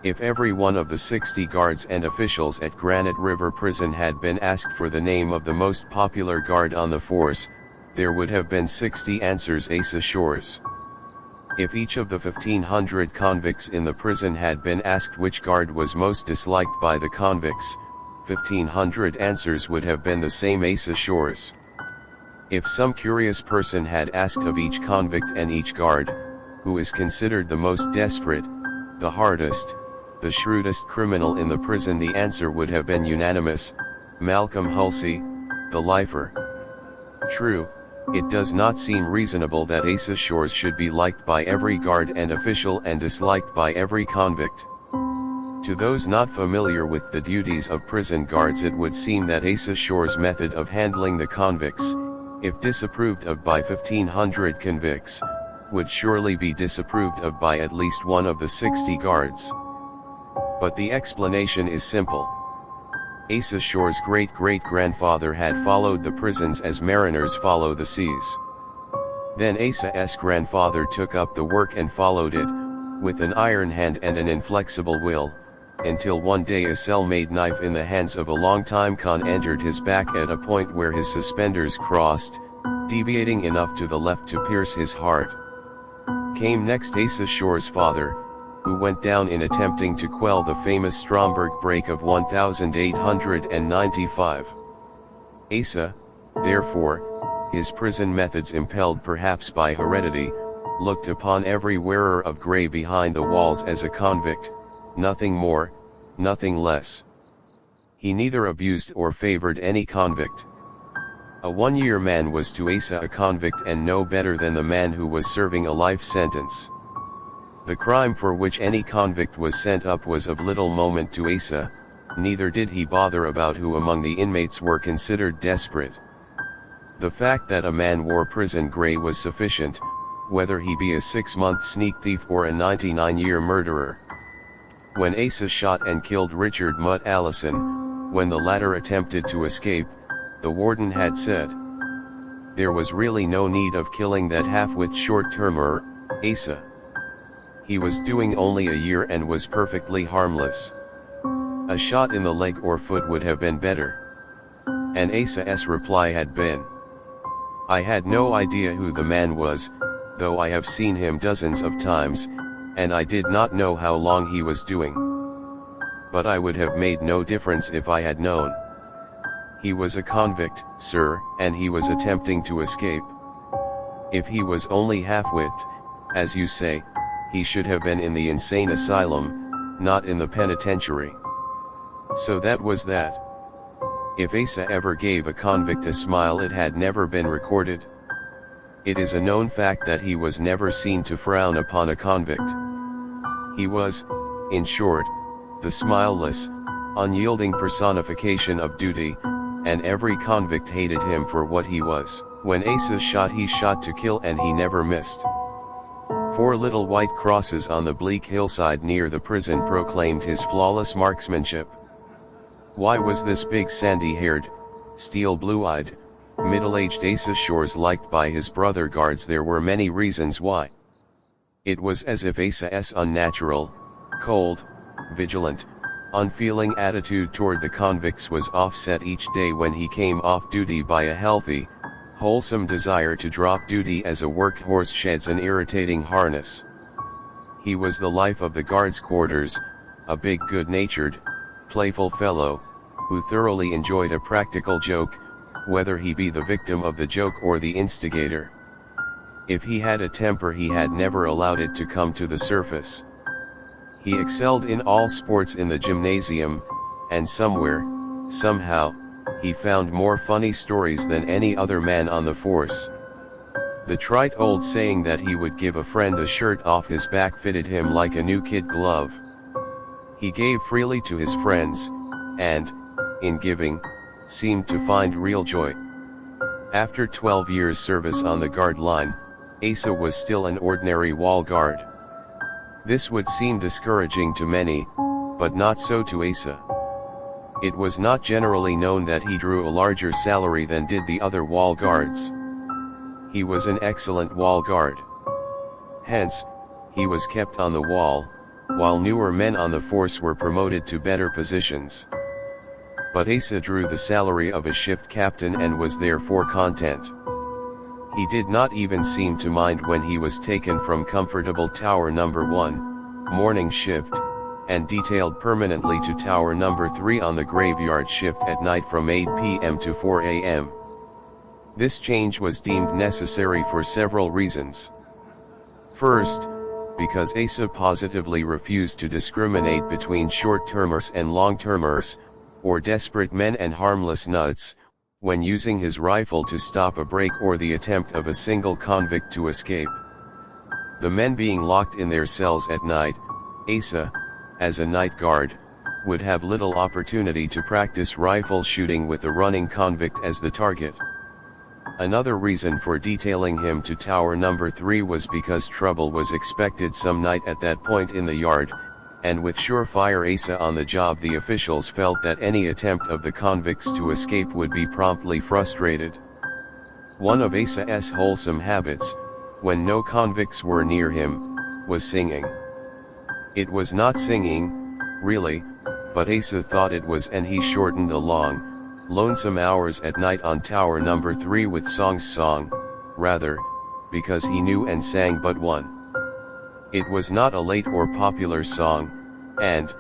If every one of the 60 guards and officials at Granite River Prison had been asked for the name of the most popular guard on the force, there would have been 60 answers. Asa Shores. If each of the 1,500 convicts in the prison had been asked which guard was most disliked by the convicts, 1,500 answers would have been the same. Asa Shores. If some curious person had asked of each convict and each guard, who is considered the most desperate, the hardest, the shrewdest criminal in the prison, the answer would have been unanimous: Malcolm Hulsey, the lifer. True, it does not seem reasonable that Asa Shores should be liked by every guard and official and disliked by every convict. To those not familiar with the duties of prison guards, it would seem that Asa Shores' method of handling the convicts, if disapproved of by 1,500 convicts, would surely be disapproved of by at least one of the 60 guards. But the explanation is simple. Asa Shores' great-great-grandfather had followed the prisons as mariners follow the seas. Then Asa's grandfather took up the work and followed it, with an iron hand and an inflexible will, until one day a cell-made knife in the hands of a longtime con entered his back at a point where his suspenders crossed, deviating enough to the left to pierce his heart. Came next Asa Shores' father, who went down in attempting to quell the famous Stromberg break of 1895. Asa, therefore, his prison methods impelled perhaps by heredity, looked upon every wearer of gray behind the walls as a convict, nothing more, nothing less. He neither abused or favored any convict. A one-year man was to Asa a convict and no better than the man who was serving a life sentence. The crime for which any convict was sent up was of little moment to Asa, neither did he bother about who among the inmates were considered desperate. The fact that a man wore prison gray was sufficient, whether he be a 6-month sneak thief or a 99-year murderer. When Asa shot and killed Richard Mutt Allison, when the latter attempted to escape, the warden had said, "There was really no need of killing that half-wit short-termer, Asa. He was doing only a year and was perfectly harmless. A shot in the leg or foot would have been better." And Asa's reply had been, "I had no idea who the man was, though I have seen him dozens of times, and I did not know how long he was doing. But I would have made no difference if I had known. He was a convict, sir, and he was attempting to escape. If he was only half-whipped, as you say, he should have been in the insane asylum, not in the penitentiary." So that was that. If Asa ever gave a convict a smile, it had never been recorded. It is a known fact that he was never seen to frown upon a convict. He was, in short, the smileless, unyielding personification of duty, and every convict hated him for what he was. When Asa shot, he shot to kill, and he never missed. 4 little white crosses on the bleak hillside near the prison proclaimed his flawless marksmanship. Why was this big sandy-haired, steel-blue-eyed, middle-aged Asa Shores liked by his brother guards? There were many reasons why. It was as if Asa's unnatural, cold, vigilant, unfeeling attitude toward the convicts was offset each day when he came off duty by a healthy, wholesome desire to drop duty as a workhorse sheds an irritating harness. He was the life of the guards' quarters, a big good-natured, playful fellow, who thoroughly enjoyed a practical joke, whether he be the victim of the joke or the instigator. If he had a temper, he had never allowed it to come to the surface. He excelled in all sports in the gymnasium, and somewhere, somehow, he found more funny stories than any other man on the force. The trite old saying that he would give a friend a shirt off his back fitted him like a new kid glove. He gave freely to his friends, and, in giving, seemed to find real joy. After 12 years' service on the guard line, Asa was still an ordinary wall guard. This would seem discouraging to many, but not so to Asa. It was not generally known that he drew a larger salary than did the other wall guards. He was an excellent wall guard. Hence, he was kept on the wall, while newer men on the force were promoted to better positions. But Asa drew the salary of a shift captain and was therefore content. He did not even seem to mind when he was taken from comfortable Tower Number 1, morning shift, and detailed permanently to Tower Number 3 on the graveyard shift at night from 8 p.m. to 4 a.m. This change was deemed necessary for several reasons. First, because Asa positively refused to discriminate between short-termers and long-termers, or desperate men and harmless nuts, when using his rifle to stop a break or the attempt of a single convict to escape. The men being locked in their cells at night, Asa, as a night guard, would have little opportunity to practice rifle shooting with the running convict as the target. Another reason for detailing him to Tower Number 3 was because trouble was expected some night at that point in the yard, and with surefire Asa on the job, the officials felt that any attempt of the convicts to escape would be promptly frustrated. One of Asa's wholesome habits, when no convicts were near him, was singing. It was not singing, really, but Asa thought it was, and he shortened the long, lonesome hours at night on Tower Number 3 with songs rather, because he knew and sang but one. It was not a late or popular song, and,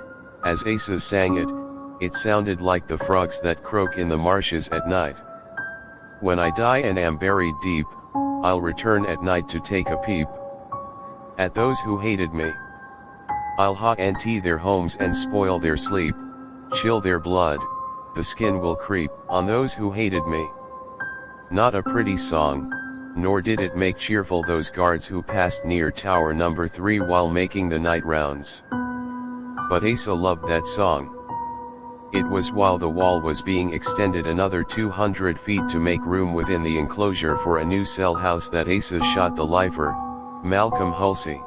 as Asa sang it, it sounded like the frogs that croak in the marshes at night. When I die and am buried deep, I'll return at night to take a peep at those who hated me. I'll hot and tea their homes and spoil their sleep, chill their blood, the skin will creep on those who hated me. Not a pretty song, nor did it make cheerful those guards who passed near Tower Number 3 while making the night rounds. But Asa loved that song. It was while the wall was being extended another 200 feet to make room within the enclosure for a new cell house that Asa shot the lifer, Malcolm Halsey.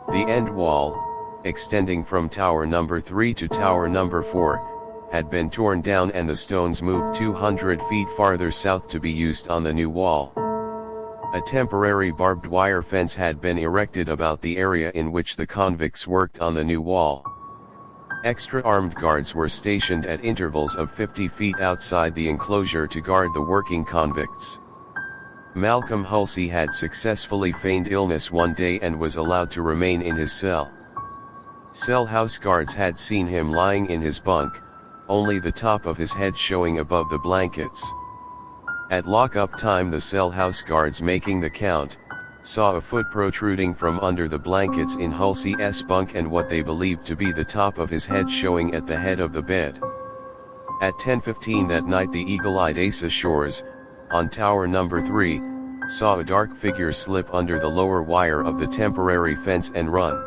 The end wall, extending from Tower Number 3 to Tower Number 4, had been torn down and the stones moved 200 feet farther south to be used on the new wall. A temporary barbed wire fence had been erected about the area in which the convicts worked on the new wall. Extra armed guards were stationed at intervals of 50 feet outside the enclosure to guard the working convicts. Malcolm Halsey had successfully feigned illness one day and was allowed to remain in his cell. Cell house guards had seen him lying in his bunk, only the top of his head showing above the blankets. At lockup time, the cell house guards, making the count, saw a foot protruding from under the blankets in Halsey's bunk and what they believed to be the top of his head showing at the head of the bed. At 10:15 that night, the eagle-eyed Asa Shores, on Tower Number 3, saw a dark figure slip under the lower wire of the temporary fence and run.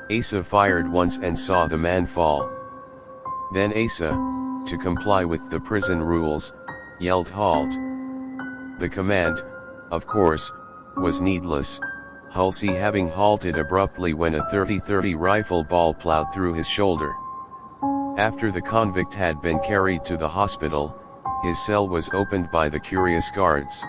Asa fired once and saw the man fall. Then Asa, to comply with the prison rules, yelled halt. The command, of course, was needless, Halsey having halted abruptly when a .30-30 rifle ball plowed through his shoulder. After the convict had been carried to the hospital, his cell was opened by the curious guards.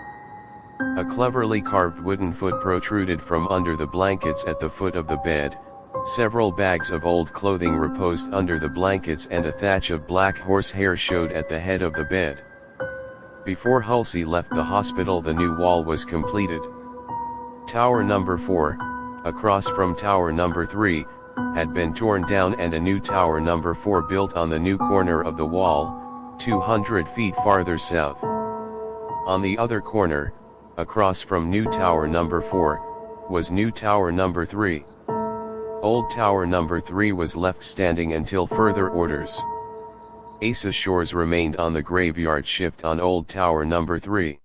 A cleverly carved wooden foot protruded from under the blankets at the foot of the bed, several bags of old clothing reposed under the blankets and a thatch of black horsehair showed at the head of the bed. Before Halsey left the hospital, the new wall was completed. Tower Number 4, across from Tower Number 3, had been torn down and a new Tower Number 4 built on the new corner of the wall, 200 feet farther south. On the other corner, across from new Tower Number 4, was new Tower Number 3. Old Tower Number 3 was left standing until further orders. Asa Shores remained on the graveyard shift on Old Tower Number 3.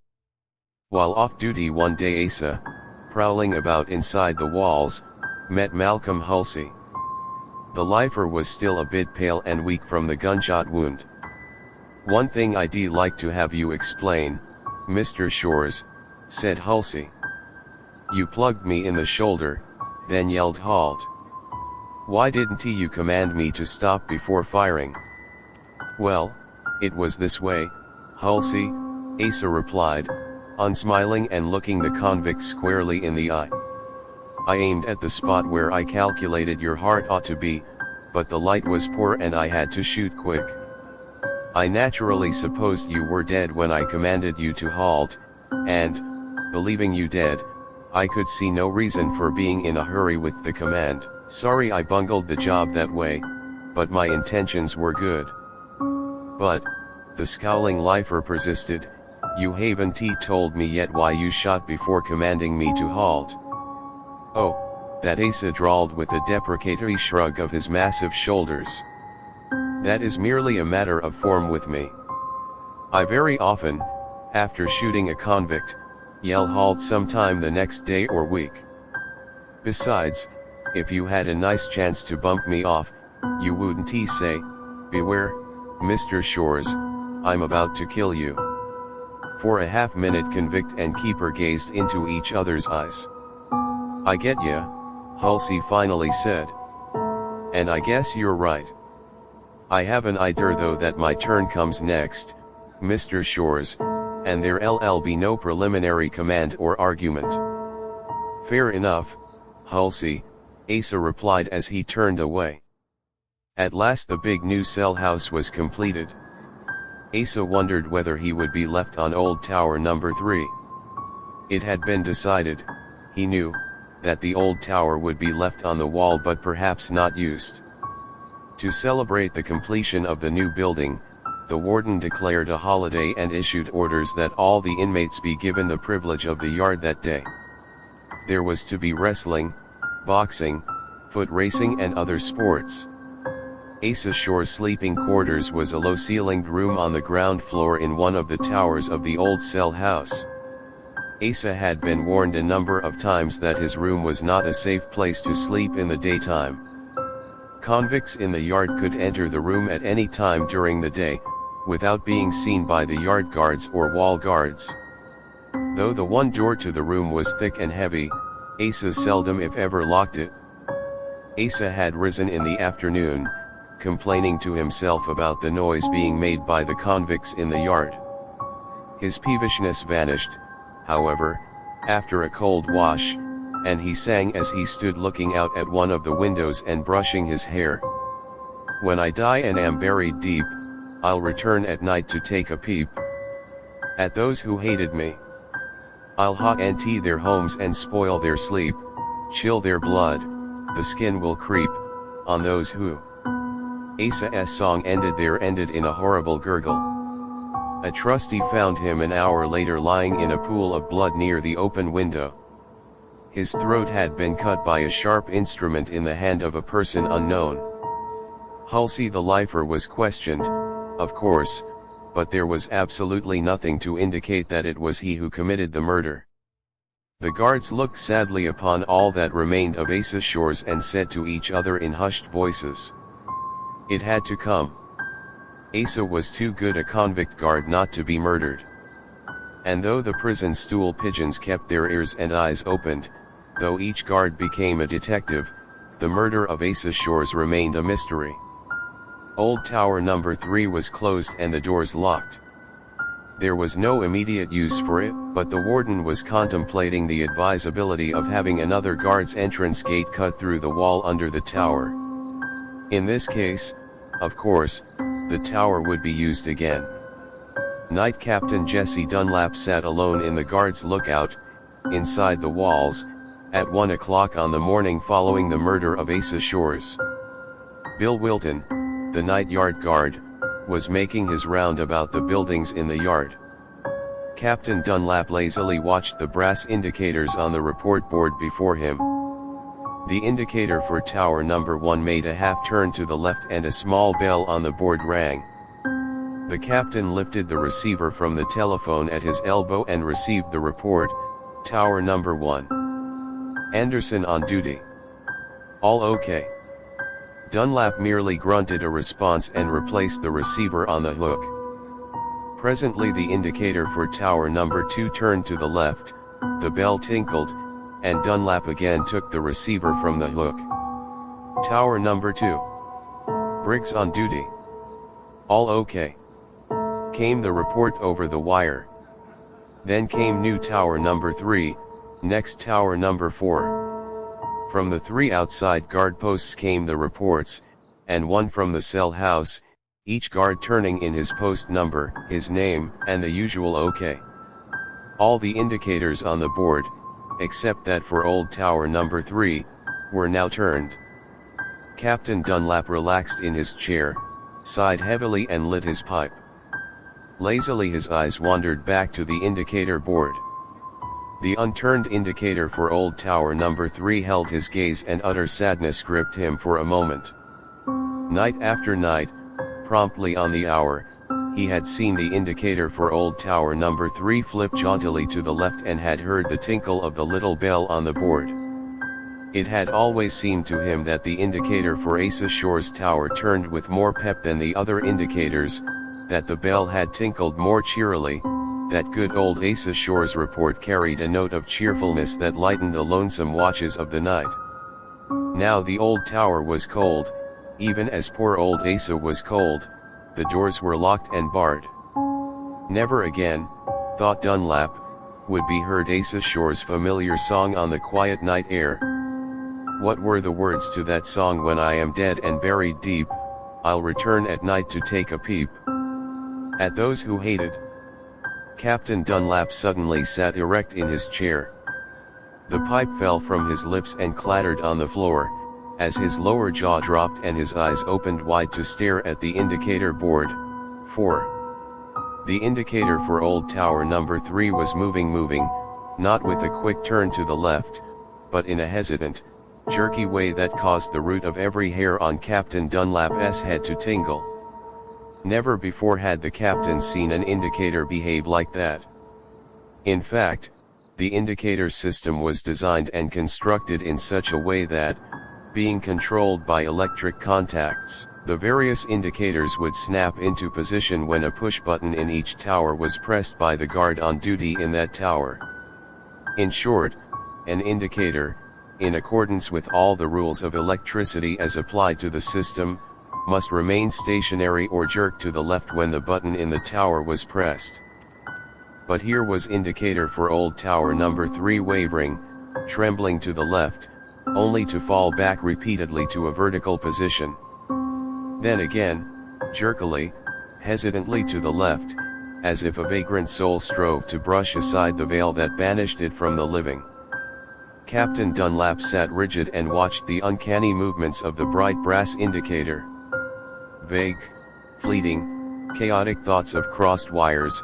While off duty one day, Asa, prowling about inside the walls, met Malcolm Halsey. The lifer was still a bit pale and weak from the gunshot wound. "One thing I'd like to have you explain, Mr. Shores," said Halsey. "You plugged me in the shoulder, then yelled halt. Why didn't you command me to stop before firing?" "Well, it was this way, Halsey," Asa replied, unsmiling and looking the convict squarely in the eye. I aimed at the spot where I calculated your heart ought to be, but the light was poor and I had to shoot quick. I naturally supposed you were dead when I commanded you to halt, and, believing you dead, I could see no reason for being in a hurry with the command. Sorry I bungled the job that way, but my intentions were good. But, the scowling lifer persisted, you haven't told me yet why you shot before commanding me to halt. Oh, that Asa drawled with a deprecatory shrug of his massive shoulders. That is merely a matter of form with me. I very often, after shooting a convict, yell halt sometime the next day or week. Besides, if you had a nice chance to bump me off, you wouldn't say, beware, Mr. Shores, I'm about to kill you. For a half-minute convict and keeper gazed into each other's eyes. I get ya, Halsey finally said. And I guess you're right. I have an idea though that my turn comes next, Mr. Shores, and there'll be no preliminary command or argument. Fair enough, Halsey, Asa replied as he turned away. At last the big new cell house was completed. Asa wondered whether he would be left on old tower number 3. It had been decided, he knew, that the old tower would be left on the wall but perhaps not used. To celebrate the completion of the new building, the warden declared a holiday and issued orders that all the inmates be given the privilege of the yard that day. There was to be wrestling, boxing, foot racing and other sports. Asa Shore's sleeping quarters was a low-ceilinged room on the ground floor in one of the towers of the old cell house. Asa had been warned a number of times that his room was not a safe place to sleep in the daytime. Convicts in the yard could enter the room at any time during the day, without being seen by the yard guards or wall guards. Though the one door to the room was thick and heavy, Asa seldom if ever locked it. Asa had risen in the afternoon, complaining to himself about the noise being made by the convicts in the yard. His peevishness vanished, however, after a cold wash, and he sang as he stood looking out at one of the windows and brushing his hair. When I die and am buried deep, I'll return at night to take a peep at those who hated me. I'll haunt their homes and spoil their sleep, chill their blood, the skin will creep on those who. Asa's song ended in a horrible gurgle. A trustee found him an hour later lying in a pool of blood near the open window. His throat had been cut by a sharp instrument in the hand of a person unknown. Halsey the lifer was questioned, of course, but there was absolutely nothing to indicate that it was he who committed the murder. The guards looked sadly upon all that remained of Asa Shores and said to each other in hushed voices, it had to come. Asa was too good a convict guard not to be murdered. And though the prison stool pigeons kept their ears and eyes opened, though each guard became a detective, the murder of Asa Shores remained a mystery. Old Tower number 3 was closed and the doors locked. There was no immediate use for it, but the warden was contemplating the advisability of having another guard's entrance gate cut through the wall under the tower. In this case, of course, the tower would be used again. Night Captain Jesse Dunlap sat alone in the guard's lookout, inside the walls, at 1 o'clock on the morning following the murder of Asa Shores. Bill Wilton, the night yard guard, was making his round about the buildings in the yard. Captain Dunlap lazily watched the brass indicators on the report board before him. The indicator for tower number 1 made a half turn to the left and a small bell on the board rang. The captain lifted the receiver from the telephone at his elbow and received the report, Tower number 1. Anderson on duty. All okay. Dunlap merely grunted a response and replaced the receiver on the hook. Presently the indicator for tower number 2 turned to the left, the bell tinkled, and Dunlap again took the receiver from the hook. Tower number 2. Briggs on duty. All okay. Came the report over the wire. Then came new tower number 3, next tower number 4. From the 3 outside guard posts came the reports, and one from the cell house, each guard turning in his post number, his name, and the usual OK. All the indicators on the board, except that for Old Tower number 3, were now turned. Captain Dunlap relaxed in his chair, sighed heavily and lit his pipe. Lazily his eyes wandered back to the indicator board. The unturned indicator for Old Tower number 3 held his gaze, and utter sadness gripped him for a moment. Night after night, promptly on the hour, he had seen the indicator for Old Tower number 3 flip jauntily to the left and had heard the tinkle of the little bell on the board. It had always seemed to him that the indicator for Asa Shore's tower turned with more pep than the other indicators, that the bell had tinkled more cheerily, that good old Asa Shore's report carried a note of cheerfulness that lightened the lonesome watches of the night. Now the old tower was cold, even as poor old Asa was cold. The doors were locked and barred. Never again, thought Dunlap, would be heard Asa Shore's familiar song on the quiet night air. What were the words to that song? When I am dead and buried deep, I'll return at night to take a peep at those who hated. Captain Dunlap suddenly sat erect in his chair. The pipe fell from his lips and clattered on the floor, as his lower jaw dropped and his eyes opened wide to stare at the indicator board. 4. The indicator for Old Tower number 3 was moving, not with a quick turn to the left, but in a hesitant, jerky way that caused the root of every hair on Captain Dunlap's head to tingle. Never before had the captain seen an indicator behave like that. In fact, the indicator system was designed and constructed in such a way that, being controlled by electric contacts, the various indicators would snap into position when a push button in each tower was pressed by the guard on duty in that tower. In short, an indicator, in accordance with all the rules of electricity as applied to the system, must remain stationary or jerk to the left when the button in the tower was pressed. But here was indicator for Old Tower number 3 wavering, trembling to the left, only to fall back repeatedly to a vertical position. Then again, jerkily, hesitantly to the left, as if a vagrant soul strove to brush aside the veil that banished it from the living. Captain Dunlap sat rigid and watched the uncanny movements of the bright brass indicator. Vague, fleeting, chaotic thoughts of crossed wires,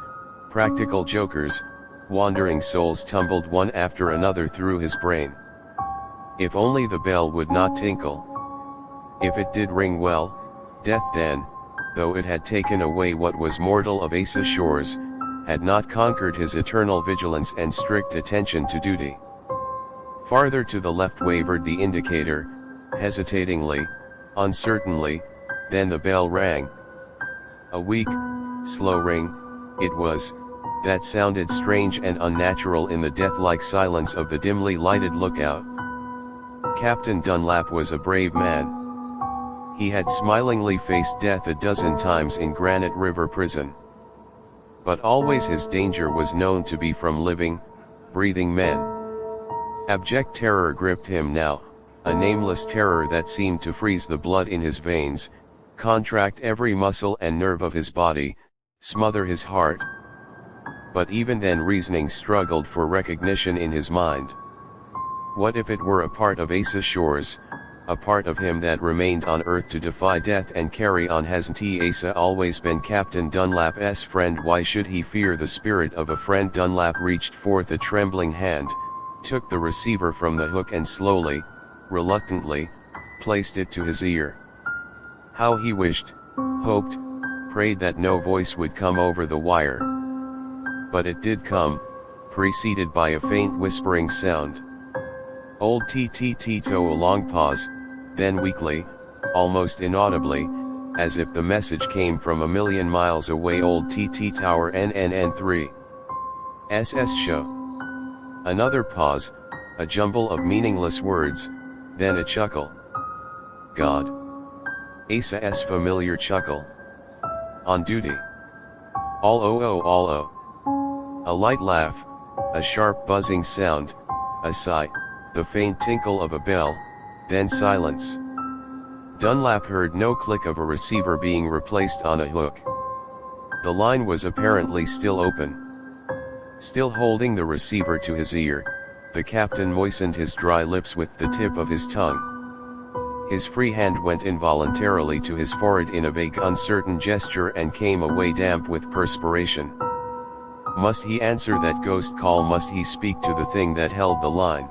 practical jokers, wandering souls tumbled one after another through his brain. If only the bell would not tinkle. If it did ring well, death then, though it had taken away what was mortal of Asa Shore's, had not conquered his eternal vigilance and strict attention to duty. Farther to the left wavered the indicator, hesitatingly, uncertainly, then the bell rang. A weak, slow ring, it was, that sounded strange and unnatural in the death-like silence of the dimly lighted lookout. Captain Dunlap was a brave man. He had smilingly faced death a dozen times in Granite River Prison. But always his danger was known to be from living, breathing men. Abject terror gripped him now, a nameless terror that seemed to freeze the blood in his veins, contract every muscle and nerve of his body, smother his heart. But even then reasoning struggled for recognition in his mind. What if it were a part of Asa Shore's, a part of him that remained on earth to defy death and carry on? Hasn't Asa always been Captain Dunlap's friend? Why should he fear the spirit of a friend? Dunlap reached forth a trembling hand, took the receiver from the hook and slowly, reluctantly, placed it to his ear. How he wished, hoped, prayed that no voice would come over the wire. But it did come, preceded by a faint whispering sound. Old Tito. A long pause, then weakly, almost inaudibly, as if the message came from a million miles away. Old TT Tower NNN3. SS show. Another pause, a jumble of meaningless words, then a chuckle. God. Asa's familiar chuckle. On duty. All o. A light laugh, a sharp buzzing sound, a sigh, the faint tinkle of a bell, then silence. Dunlap heard no click of a receiver being replaced on a hook. The line was apparently still open. Still holding the receiver to his ear, the captain moistened his dry lips with the tip of his tongue. His free hand went involuntarily to his forehead in a vague, uncertain gesture and came away damp with perspiration. Must he answer that ghost call? Must he speak to the thing that held the line?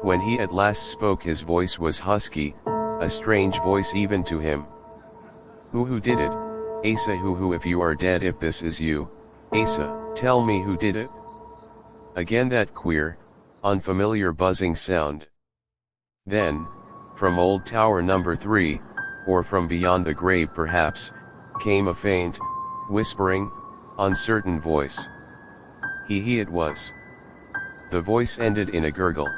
When he at last spoke, his voice was husky, a strange voice even to him. Who did it? Asa, who if you are dead, if this is you, Asa, tell me who did it? Again that queer, unfamiliar buzzing sound. Then, from old tower number 3, or from beyond the grave perhaps, came a faint, whispering, uncertain voice. He it was. The voice ended in a gurgle.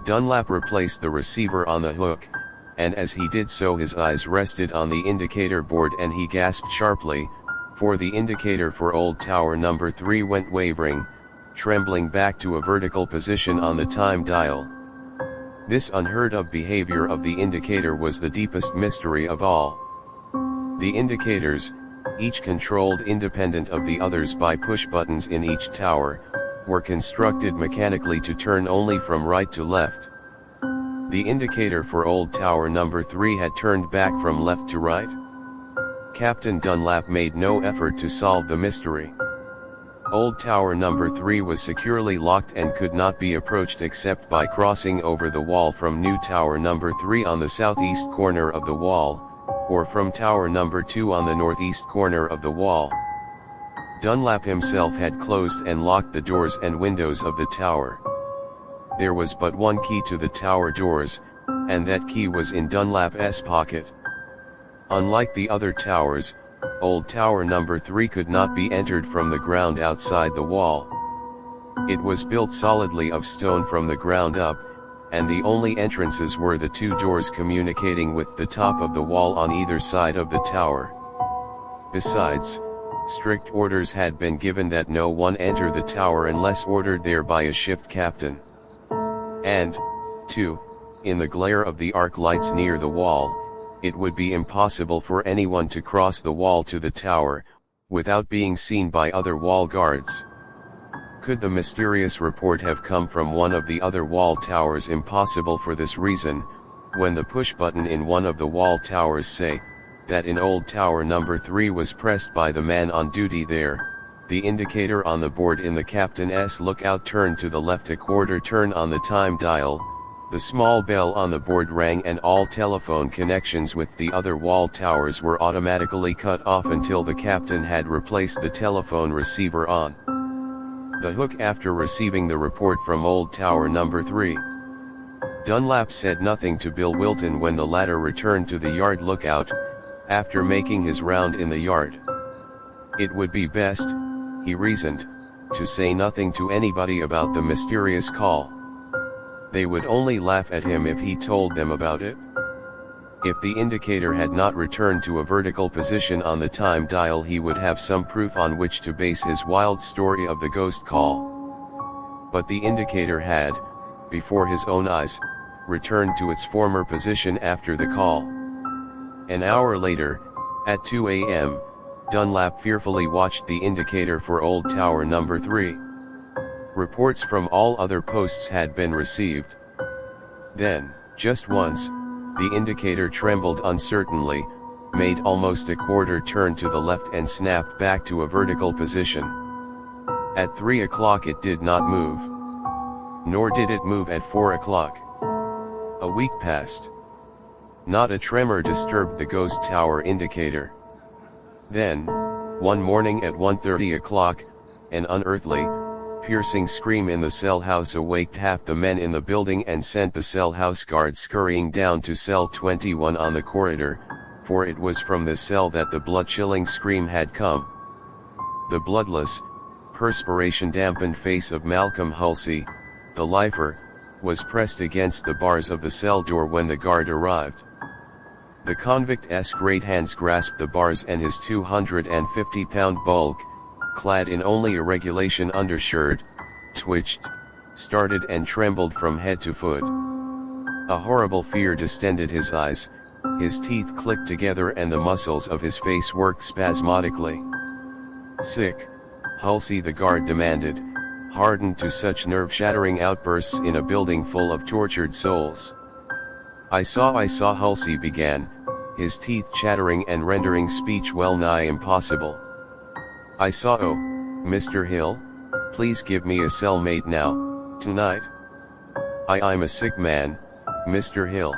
Dunlap replaced the receiver on the hook, and as he did so his eyes rested on the indicator board and he gasped sharply, for the indicator for old tower number 3 went wavering, trembling back to a vertical position on the time dial. This unheard of behavior of the indicator was the deepest mystery of all. The indicators, each controlled independent of the others by push buttons in each tower, were constructed mechanically to turn only from right to left. The indicator for old tower number 3 had turned back from left to right. Captain Dunlap made no effort to solve the mystery. Old tower number 3 was securely locked and could not be approached except by crossing over the wall from new tower number 3 on the southeast corner of the wall, or from tower number 2 on the northeast corner of the wall. Dunlap himself had closed and locked the doors and windows of the tower. There was but one key to the tower doors, and that key was in Dunlap's pocket. Unlike the other towers, old tower number 3 could not be entered from the ground outside the wall. It was built solidly of stone from the ground up, and the only entrances were the two doors communicating with the top of the wall on either side of the tower. Besides, strict orders had been given that no one enter the tower unless ordered there by a shift captain. And, 2, in the glare of the arc lights near the wall, it would be impossible for anyone to cross the wall to the tower, without being seen by other wall guards. Could the mysterious report have come from one of the other wall towers? Impossible for this reason: when the push button in one of the wall towers, say, that in old tower number 3 was pressed by the man on duty there, the indicator on the board in the captain's lookout turned to the left a quarter turn on the time dial, the small bell on the board rang and all telephone connections with the other wall towers were automatically cut off until the captain had replaced the telephone receiver on the hook after receiving the report from old tower number 3. Dunlap said nothing to Bill Wilton when the latter returned to the yard lookout, after making his round in the yard. It would be best, he reasoned, to say nothing to anybody about the mysterious call. They would only laugh at him if he told them about it. If the indicator had not returned to a vertical position on the time dial, he would have some proof on which to base his wild story of the ghost call. But the indicator had, before his own eyes, returned to its former position after the call. An hour later, at 2 a.m., Dunlap fearfully watched the indicator for old tower number 3. Reports from all other posts had been received. Then, just once, the indicator trembled uncertainly, made almost a quarter turn to the left and snapped back to a vertical position. At 3 o'clock it did not move. Nor did it move at 4 o'clock. A week passed. Not a tremor disturbed the ghost tower indicator. Then, one morning at 1:30 o'clock, an unearthly, piercing scream in the cell house awaked half the men in the building and sent the cell house guard scurrying down to cell 21 on the corridor, for it was from the cell that the blood-chilling scream had come. The bloodless, perspiration-dampened face of Malcolm Halsey, the lifer, was pressed against the bars of the cell door when the guard arrived. The convict's great hands grasped the bars and his 250-pound bulk, clad in only a regulation undershirt, twitched. started and trembled from head to foot. A horrible fear distended his eyes, his teeth clicked together and the muscles of his face worked spasmodically. Sick, Halsey, the guard demanded, hardened to such nerve-shattering outbursts in a building full of tortured souls. I saw, Halsey began, his teeth chattering and rendering speech well nigh impossible. I saw. Oh, Mr. Hill, please give me a cellmate now, tonight. I'm a sick man, Mr. Hill.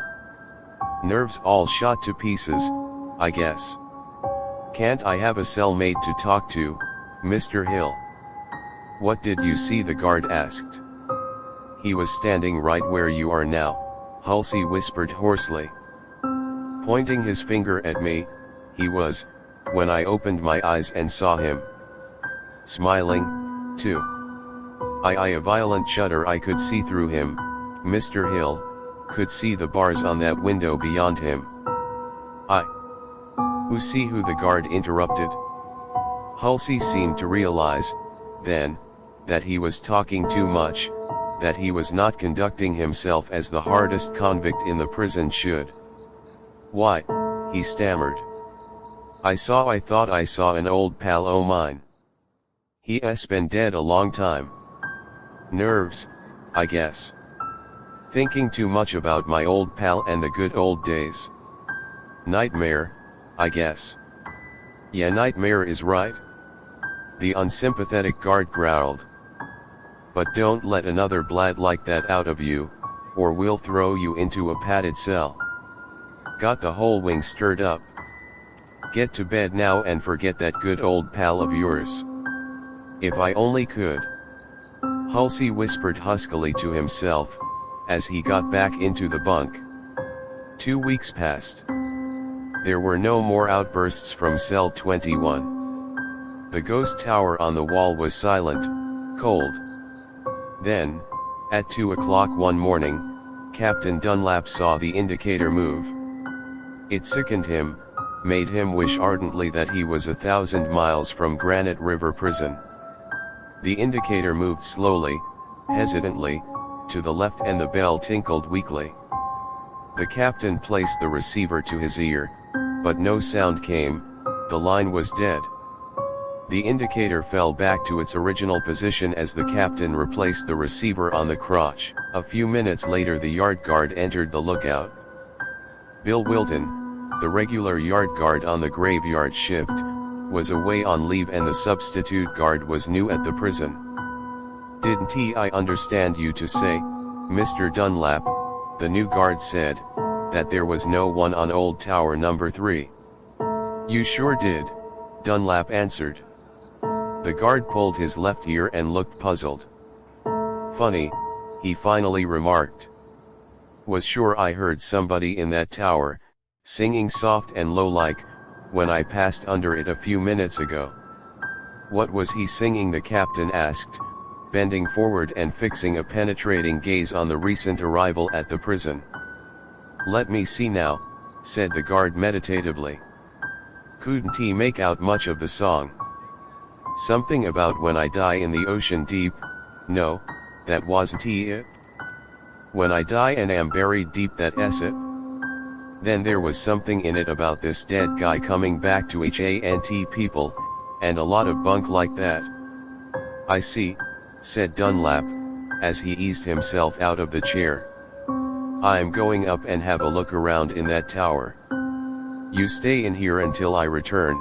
Nerves all shot to pieces, I guess. Can't I have a cellmate to talk to, Mr. Hill? What did you see? The guard asked. He was standing right where you are now, Halsey whispered hoarsely. Pointing his finger at me, he was, when I opened my eyes and saw him. Smiling, too. A violent shudder. I could see through him, Mr. Hill, could see the bars on that window beyond him. Who see who? The guard interrupted. Halsey seemed to realize, then, that he was talking too much, that he was not conducting himself as the hardest convict in the prison should. Why, he stammered. I thought I saw an old pal o' mine. He's been dead a long time. Nerves, I guess. Thinking too much about my old pal and the good old days. Nightmare, I guess. Yeah, nightmare is right. The unsympathetic guard growled. But don't let another blad like that out of you, or we'll throw you into a padded cell. Got the whole wing stirred up. Get to bed now and forget that good old pal of yours. If I only could. Halsey whispered huskily to himself, as he got back into the bunk. 2 weeks passed. There were no more outbursts from cell 21. The ghost tower on the wall was silent, cold. Then, at 2 o'clock one morning, Captain Dunlap saw the indicator move. It sickened him, made him wish ardently that he was 1,000 miles from Granite River Prison. The indicator moved slowly, hesitantly, to the left and the bell tinkled weakly. The captain placed the receiver to his ear, but no sound came, the line was dead. The indicator fell back to its original position as the captain replaced the receiver on the crotch. A few minutes later the yard guard entered the lookout. Bill Wilton, the regular yard guard on the graveyard shift, was away on leave and the substitute guard was new at the prison. Didn't I understand you to say, Mr. Dunlap, the new guard said, that there was no one on Old Tower number 3? You sure did, Dunlap answered. The guard pulled his left ear and looked puzzled. Funny, he finally remarked. Was sure I heard somebody in that tower, singing soft and low like, when I passed under it a few minutes ago. What was he singing? The captain asked, bending forward and fixing a penetrating gaze on the recent arrival at the prison. Let me see now, said the guard meditatively. Couldn't he make out much of the song? Something about when I die in the ocean deep? No, that wasn't it. When I die and am buried deep, that's it. Then there was something in it about this dead guy coming back to HANT people, and a lot of bunk like that. I see, said Dunlap, as he eased himself out of the chair. I'm going up and have a look around in that tower. You stay in here until I return.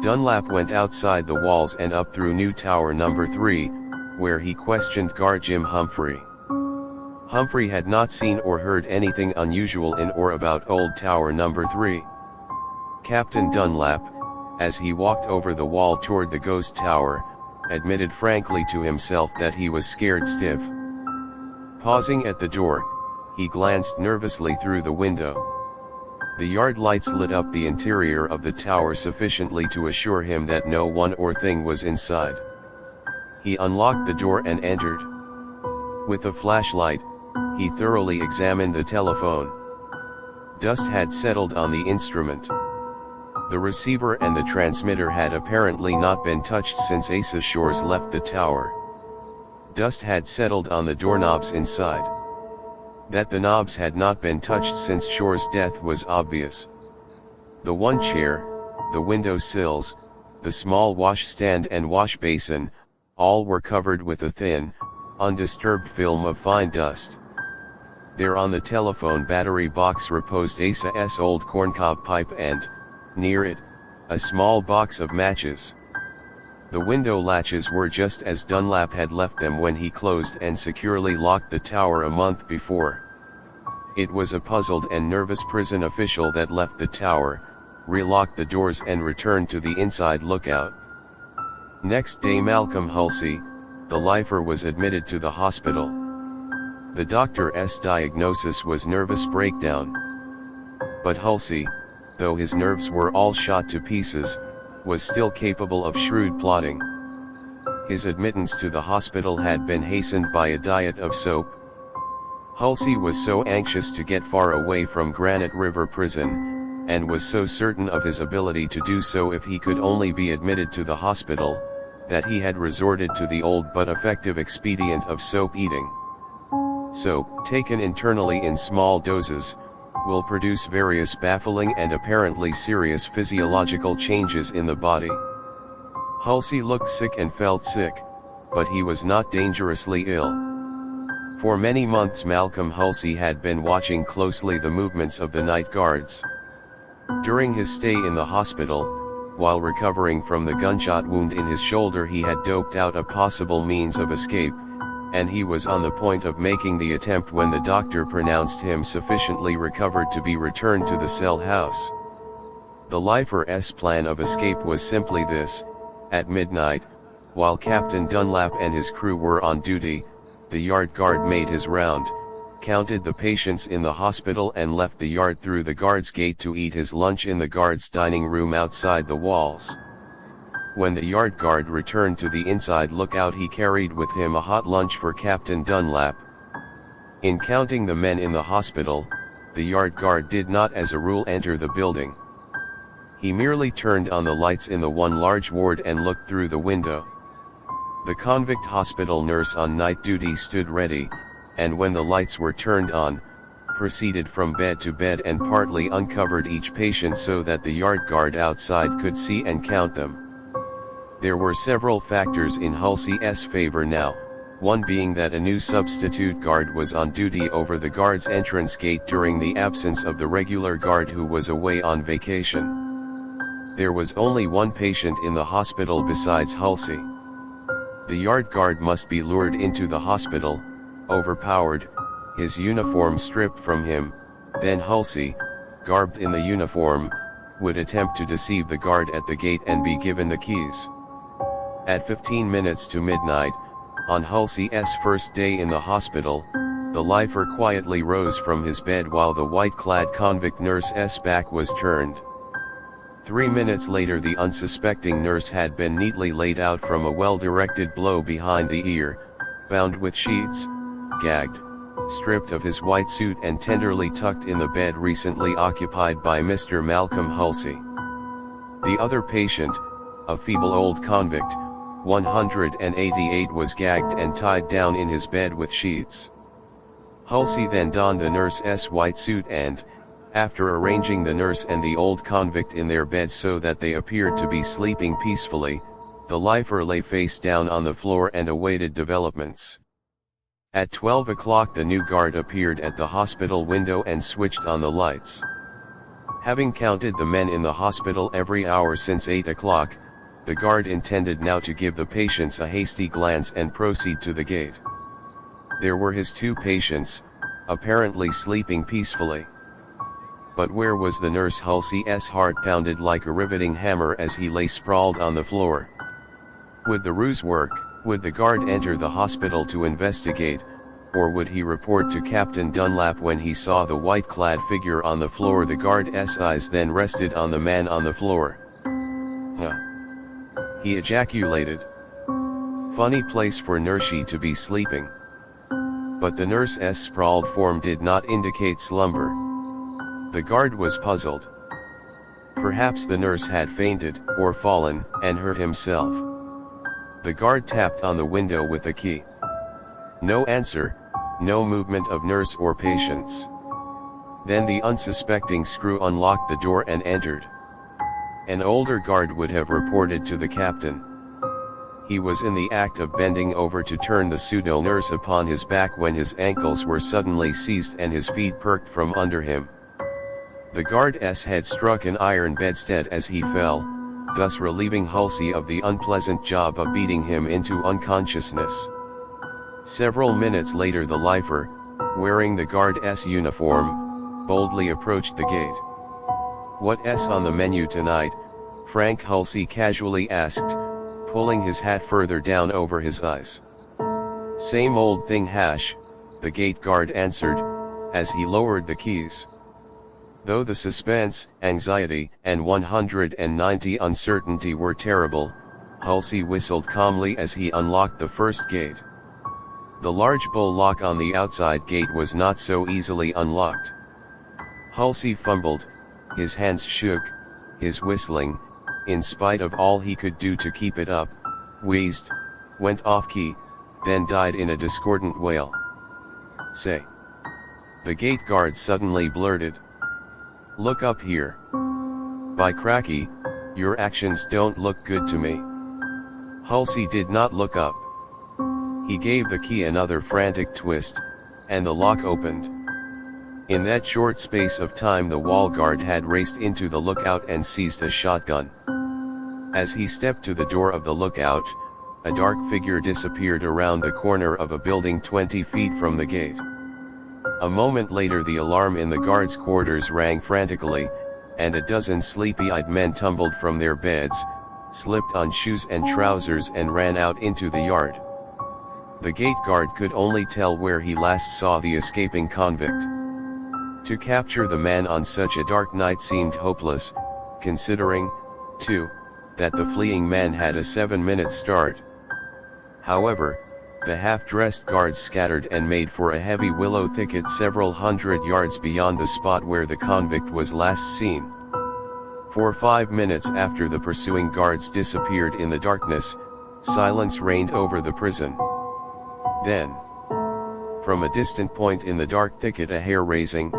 Dunlap went outside the walls and up through New Tower number 3, where he questioned guard Jim Humphrey. Humphrey had not seen or heard anything unusual in or about Old Tower number 3. Captain Dunlap, as he walked over the wall toward the ghost tower, admitted frankly to himself that he was scared stiff. Pausing at the door, he glanced nervously through the window. The yard lights lit up the interior of the tower sufficiently to assure him that no one or thing was inside. He unlocked the door and entered. With a flashlight, he thoroughly examined the telephone. Dust had settled on the instrument. The receiver and the transmitter had apparently not been touched since Asa Shores left the tower. Dust had settled on the doorknobs inside. That the knobs had not been touched since Shore's death was obvious. The one chair, the window sills, the small washstand and wash basin, all were covered with a thin, undisturbed film of fine dust. There on the telephone battery box reposed Asa's old corncob pipe and, near it, a small box of matches. The window latches were just as Dunlap had left them when he closed and securely locked the tower a month before. It was a puzzled and nervous prison official that left the tower, relocked the doors and returned to the inside lookout. Next day Malcolm Halsey, the lifer, was admitted to the hospital. The doctor's diagnosis was nervous breakdown. But Halsey, though his nerves were all shot to pieces, was still capable of shrewd plotting. His admittance to the hospital had been hastened by a diet of soap. Halsey was so anxious to get far away from Granite River Prison, and was so certain of his ability to do so if he could only be admitted to the hospital, that he had resorted to the old but effective expedient of soap eating. Soap, taken internally in small doses, will produce various baffling and apparently serious physiological changes in the body. Halsey looked sick and felt sick, but he was not dangerously ill. For many months Malcolm Halsey had been watching closely the movements of the night guards. During his stay in the hospital, while recovering from the gunshot wound in his shoulder, he had doped out a possible means of escape, and he was on the point of making the attempt when the doctor pronounced him sufficiently recovered to be returned to the cell house. The lifer's plan of escape was simply this: at midnight, while Captain Dunlap and his crew were on duty, the yard guard made his round, counted the patients in the hospital and left the yard through the guard's gate to eat his lunch in the guard's dining room outside the walls. When the yard guard returned to the inside lookout, he carried with him a hot lunch for Captain Dunlap. In counting the men in the hospital, the yard guard did not as a rule enter the building. He merely turned on the lights in the one large ward and looked through the window. The convict hospital nurse on night duty stood ready, and when the lights were turned on, proceeded from bed to bed and partly uncovered each patient so that the yard guard outside could see and count them. There were several factors in Halsey's favor now, one being that a new substitute guard was on duty over the guard's entrance gate during the absence of the regular guard who was away on vacation. There was only one patient in the hospital besides Halsey. The yard guard must be lured into the hospital, overpowered, his uniform stripped from him, then Halsey, garbed in the uniform, would attempt to deceive the guard at the gate and be given the keys. At 15 minutes to midnight, on Halsey's first day in the hospital, the lifer quietly rose from his bed while the white-clad convict nurse's back was turned. 3 minutes later the unsuspecting nurse had been neatly laid out from a well-directed blow behind the ear, bound with sheets, gagged, stripped of his white suit and tenderly tucked in the bed recently occupied by Mr. Malcolm Halsey. The other patient, a feeble old convict, 188, was gagged and tied down in his bed with sheets. Halsey then donned the nurse's white suit and, after arranging the nurse and the old convict in their beds so that they appeared to be sleeping peacefully, the lifer lay face down on the floor and awaited developments. At 12 o'clock the new guard appeared at the hospital window and switched on the lights. Having counted the men in the hospital every hour since 8 o'clock, the guard intended now to give the patients a hasty glance and proceed to the gate. There were his two patients, apparently sleeping peacefully. But where was the nurse? Halsey's heart pounded like a riveting hammer as he lay sprawled on the floor. Would the ruse work? Would the guard enter the hospital to investigate, or would he report to Captain Dunlap when he saw the white-clad figure on the floor? The guard's eyes then rested on the man on the floor. He ejaculated. Funny place for nursey to be sleeping. But the nurse's sprawled form did not indicate slumber. The guard was puzzled. Perhaps the nurse had fainted, or fallen, and hurt himself. The guard tapped on the window with a key. No answer, no movement of nurse or patients. Then the unsuspecting screw unlocked the door and entered. An older guard would have reported to the captain. He was in the act of bending over to turn the pseudo-nurse upon his back when his ankles were suddenly seized and his feet perked from under him. The guard's head struck an iron bedstead as he fell, thus relieving Halsey of the unpleasant job of beating him into unconsciousness. Several minutes later the lifer, wearing the guard's uniform, boldly approached the gate. "What's on the menu tonight?" Frank Halsey casually asked, pulling his hat further down over his eyes. "Same old thing, hash," the gate guard answered, as he lowered the keys. Though the suspense, anxiety, and 190 uncertainty were terrible, Halsey whistled calmly as he unlocked the first gate. The large bull lock on the outside gate was not so easily unlocked. Halsey fumbled, his hands shook, his whistling, in spite of all he could do to keep it up, wheezed, went off key, then died in a discordant wail. "Say!" the gate guard suddenly blurted. "Look up here. By cracky, your actions don't look good to me." Halsey did not look up. He gave the key another frantic twist, and the lock opened. In that short space of time the wall guard had raced into the lookout and seized a shotgun. As he stepped to the door of the lookout, a dark figure disappeared around the corner of a building 20 feet from the gate. A moment later the alarm in the guards' quarters rang frantically, and a dozen sleepy-eyed men tumbled from their beds, slipped on shoes and trousers and ran out into the yard. The gate guard could only tell where he last saw the escaping convict. To capture the man on such a dark night seemed hopeless, considering, too, that the fleeing man had a 7-minute start. However, the half-dressed guards scattered and made for a heavy willow thicket several hundred yards beyond the spot where the convict was last seen. For 5 minutes after the pursuing guards disappeared in the darkness, silence reigned over the prison. Then, from a distant point in the dark thicket a hair-raising,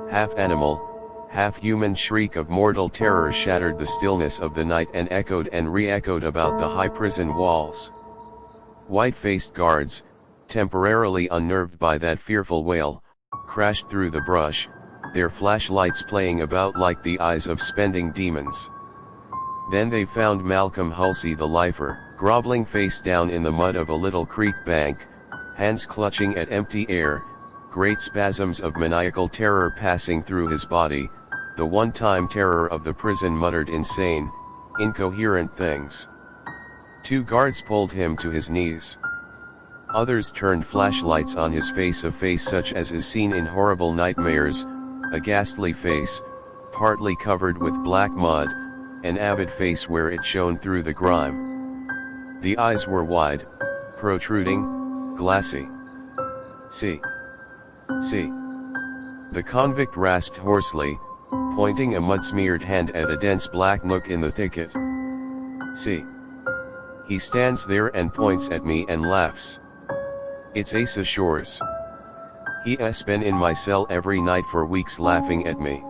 half-animal, half-human shriek of mortal terror shattered the stillness of the night and echoed and re-echoed about the high prison walls. White-faced guards, temporarily unnerved by that fearful wail, crashed through the brush, their flashlights playing about like the eyes of spending demons. Then they found Malcolm Halsey the lifer, groveling face down in the mud of a little creek bank, hands clutching at empty air, great spasms of maniacal terror passing through his body, the one-time terror of the prison muttered insane, incoherent things. 2 guards pulled him to his knees. Others turned flashlights on his face, a face such as is seen in horrible nightmares, a ghastly face, partly covered with black mud, an avid face where it shone through the grime. The eyes were wide, protruding, glassy. "See! See!" the convict rasped hoarsely, pointing a mud-smeared hand at a dense black nook in the thicket. "See! He stands there and points at me and laughs. It's Asa Shores. He's been in my cell every night for weeks laughing at me.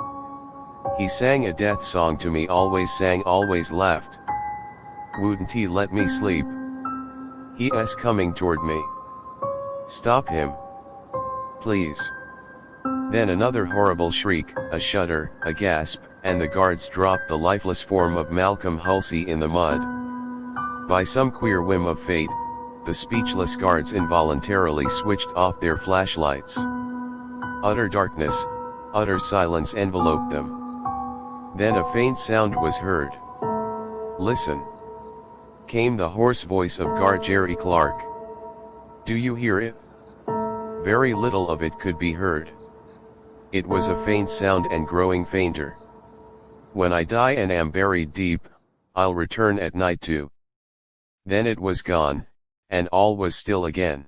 He sang a death song to me, always sang, always laughed. Wouldn't he let me sleep? He's coming toward me. Stop him. Please." Then another horrible shriek, a shudder, a gasp, and the guards dropped the lifeless form of Malcolm Halsey in the mud. By some queer whim of fate, the speechless guards involuntarily switched off their flashlights. Utter darkness, utter silence enveloped them. Then a faint sound was heard. "Listen!" came the hoarse voice of Guard Jerry Clark. "Do you hear it?" Very little of it could be heard. It was a faint sound and growing fainter. "When I die and am buried deep, I'll return at night too." Then it was gone, and all was still again.